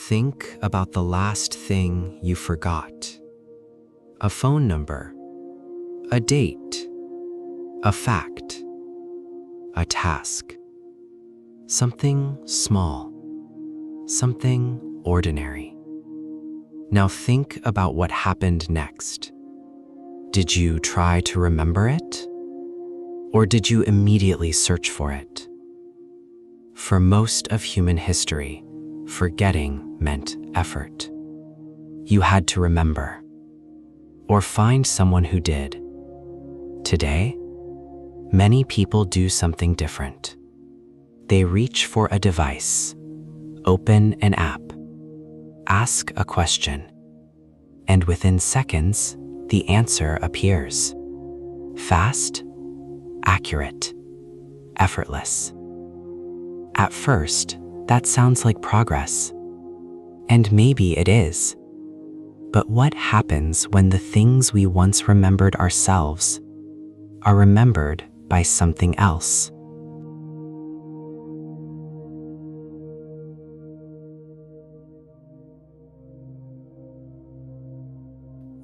Think about the last thing you forgot. A phone number, a date, a fact, a task. Something small, something ordinary. Now think about what happened next. Did you try to remember it? Or did you immediately search for it? For most of human history, forgetting meant effort. You had to remember, or find someone who did. Today, many people do something different. They reach for a device, open an app, ask a question, and within seconds, the answer appears. Fast, accurate, effortless. At first, that sounds like progress. And maybe it is. But what happens when the things we once remembered ourselves are remembered by something else?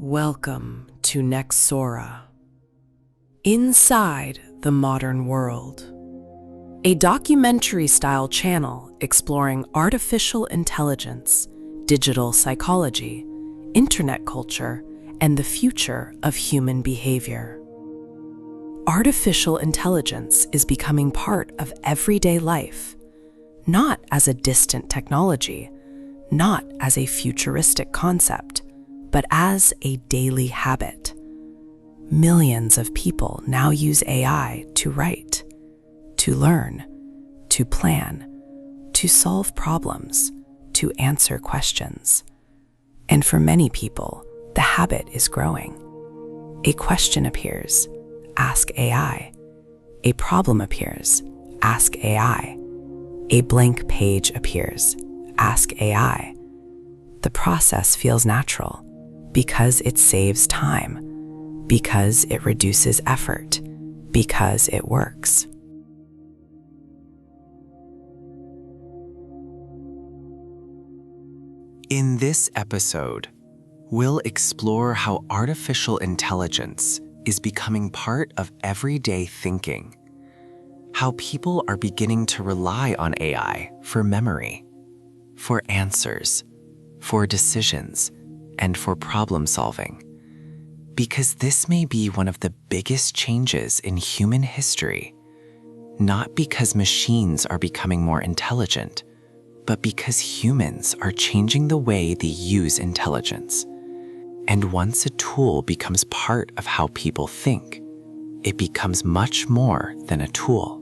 Welcome to Nexora. Inside the Modern World, a documentary-style channel exploring artificial intelligence, digital psychology, internet culture, and the future of human behavior. Artificial intelligence is becoming part of everyday life, not as a distant technology, not as a futuristic concept, but as a daily habit. Millions of people now use AI to write, to learn, to plan, to solve problems, to answer questions. And for many people, the habit is growing. A question appears, ask AI. A problem appears, ask AI. A blank page appears, ask AI. The process feels natural because it saves time, because it reduces effort, because it works. In this episode, we'll explore how artificial intelligence is becoming part of everyday thinking, how people are beginning to rely on AI for memory, for answers, for decisions, and for problem solving. Because this may be one of the biggest changes in human history, not because machines are becoming more intelligent, but because humans are changing the way they use intelligence. And once a tool becomes part of how people think, it becomes much more than a tool.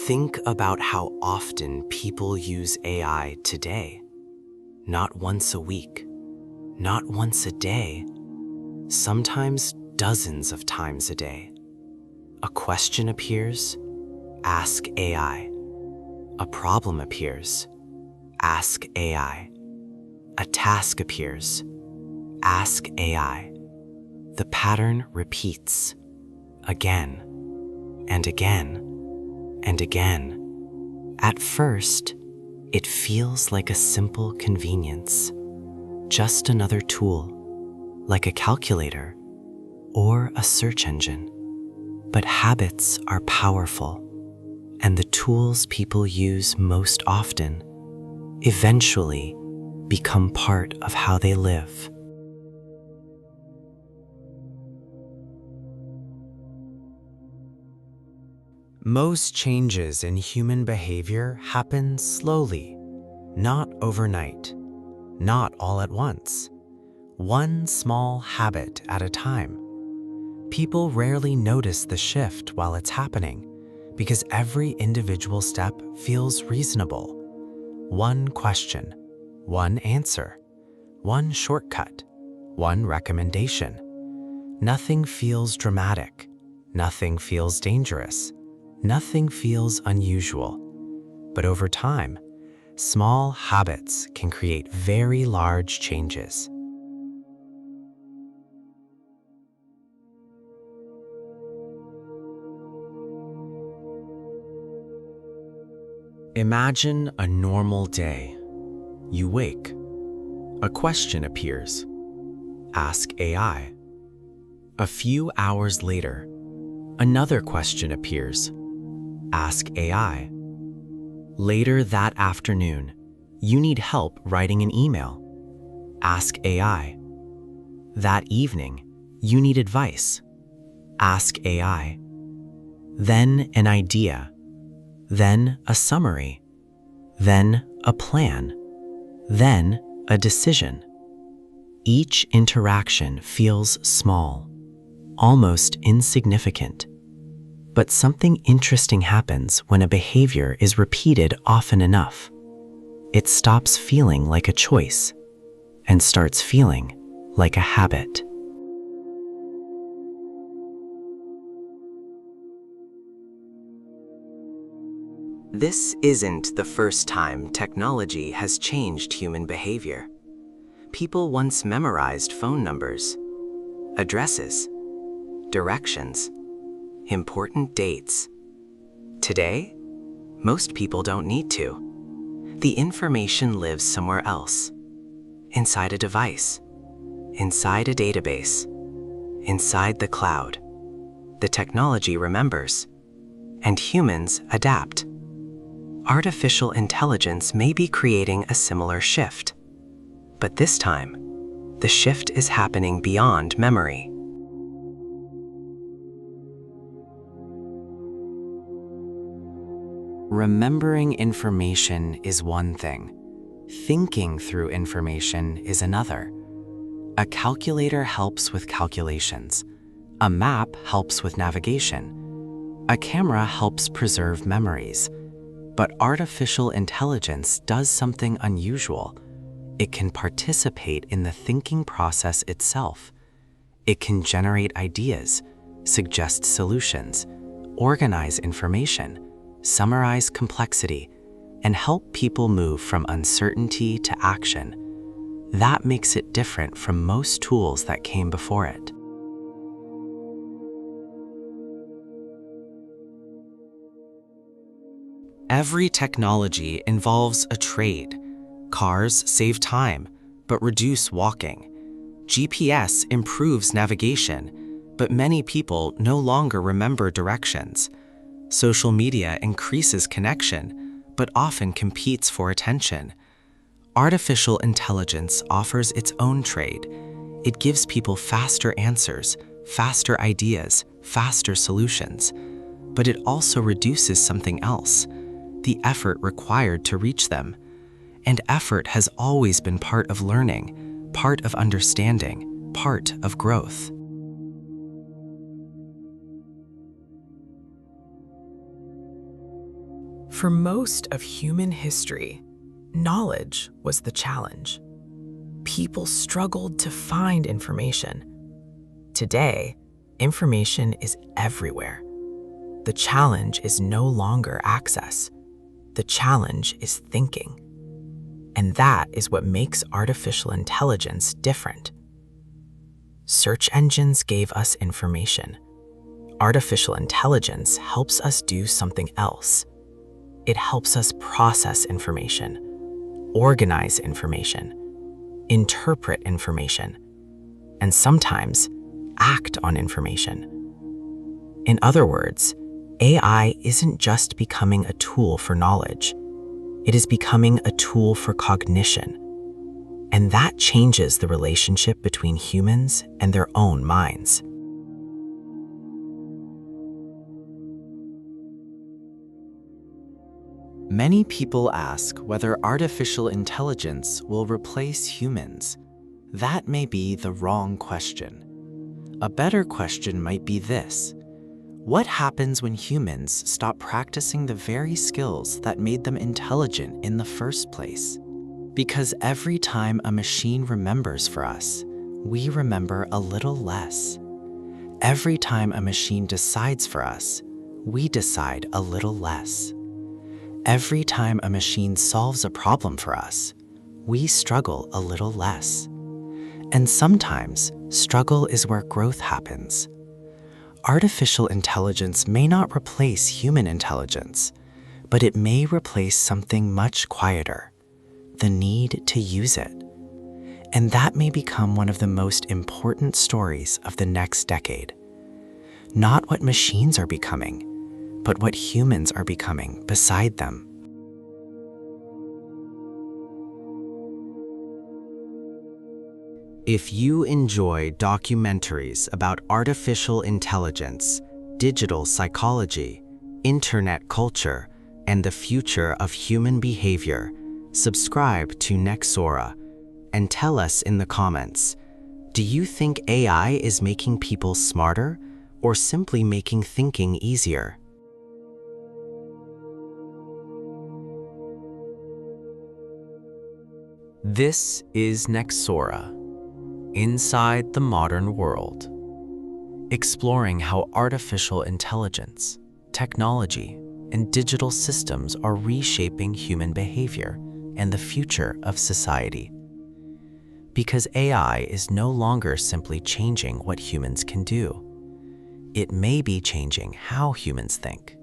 Think about how often people use AI today. Not once a week, not once a day, sometimes dozens of times a day. A question appears, ask AI. A problem appears, ask AI. A task appears, ask AI. The pattern repeats again and again and again. At first, it feels like a simple convenience, just another tool, like a calculator or a search engine. But habits are powerful, and the tools people use most often eventually become part of how they live. Most changes in human behavior happen slowly, not overnight, not all at once, one small habit at a time. People rarely notice the shift while it's happening because every individual step feels reasonable. One question, one answer, one shortcut, one recommendation. Nothing feels dramatic, nothing feels dangerous. Nothing feels unusual, but over time, small habits can create very large changes. Imagine a normal day. You wake. A question appears. Ask AI. A few hours later, another question appears. Ask AI. Later that afternoon, you need help writing an email. Ask AI. That evening, you need advice. Ask AI. Then an idea. Then a summary. Then a plan. Then a decision. Each interaction feels small, almost insignificant. But something interesting happens when a behavior is repeated often enough. It stops feeling like a choice and starts feeling like a habit. This isn't the first time technology has changed human behavior. People once memorized phone numbers, addresses, directions, important dates. Today, most people don't need to. The information lives somewhere else, inside a device, inside a database, inside the cloud. The technology remembers, and humans adapt. Artificial intelligence may be creating a similar shift, but this time, the shift is happening beyond memory. Remembering information is one thing. Thinking through information is another. A calculator helps with calculations. A map helps with navigation. A camera helps preserve memories. But artificial intelligence does something unusual. It can participate in the thinking process itself. It can generate ideas, suggest solutions, organize information, summarize complexity, and help people move from uncertainty to action. That makes it different from most tools that came before it. Every technology involves a trade. Cars save time, but reduce walking. GPS improves navigation, but many people no longer remember directions. Social media increases connection, but often competes for attention. Artificial intelligence offers its own trade. It gives people faster answers, faster ideas, faster solutions. But it also reduces something else, the effort required to reach them. And effort has always been part of learning, part of understanding, part of growth. For most of human history, knowledge was the challenge. People struggled to find information. Today, information is everywhere. The challenge is no longer access. The challenge is thinking. And that is what makes artificial intelligence different. Search engines gave us information. Artificial intelligence helps us do something else. It helps us process information, organize information, interpret information, and sometimes act on information. In other words, AI isn't just becoming a tool for knowledge. It is becoming a tool for cognition. And that changes the relationship between humans and their own minds. Many people ask whether artificial intelligence will replace humans. That may be the wrong question. A better question might be this: what happens when humans stop practicing the very skills that made them intelligent in the first place? Because every time a machine remembers for us, we remember a little less. Every time a machine decides for us, we decide a little less. Every time a machine solves a problem for us, we struggle a little less. And sometimes, struggle is where growth happens. Artificial intelligence may not replace human intelligence, but it may replace something much quieter, the need to use it. And that may become one of the most important stories of the next decade. Not what machines are becoming, but what humans are becoming beside them. If you enjoy documentaries about artificial intelligence, digital psychology, internet culture, and the future of human behavior, subscribe to Nexora and tell us in the comments, do you think AI is making people smarter or simply making thinking easier? This is Nexora, inside the modern world, exploring how artificial intelligence, technology, and digital systems are reshaping human behavior and the future of society. Because AI is no longer simply changing what humans can do. It may be changing how humans think.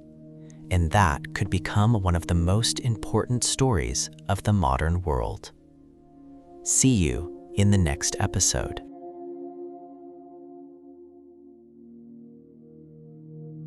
And that could become one of the most important stories of the modern world. See you in the next episode.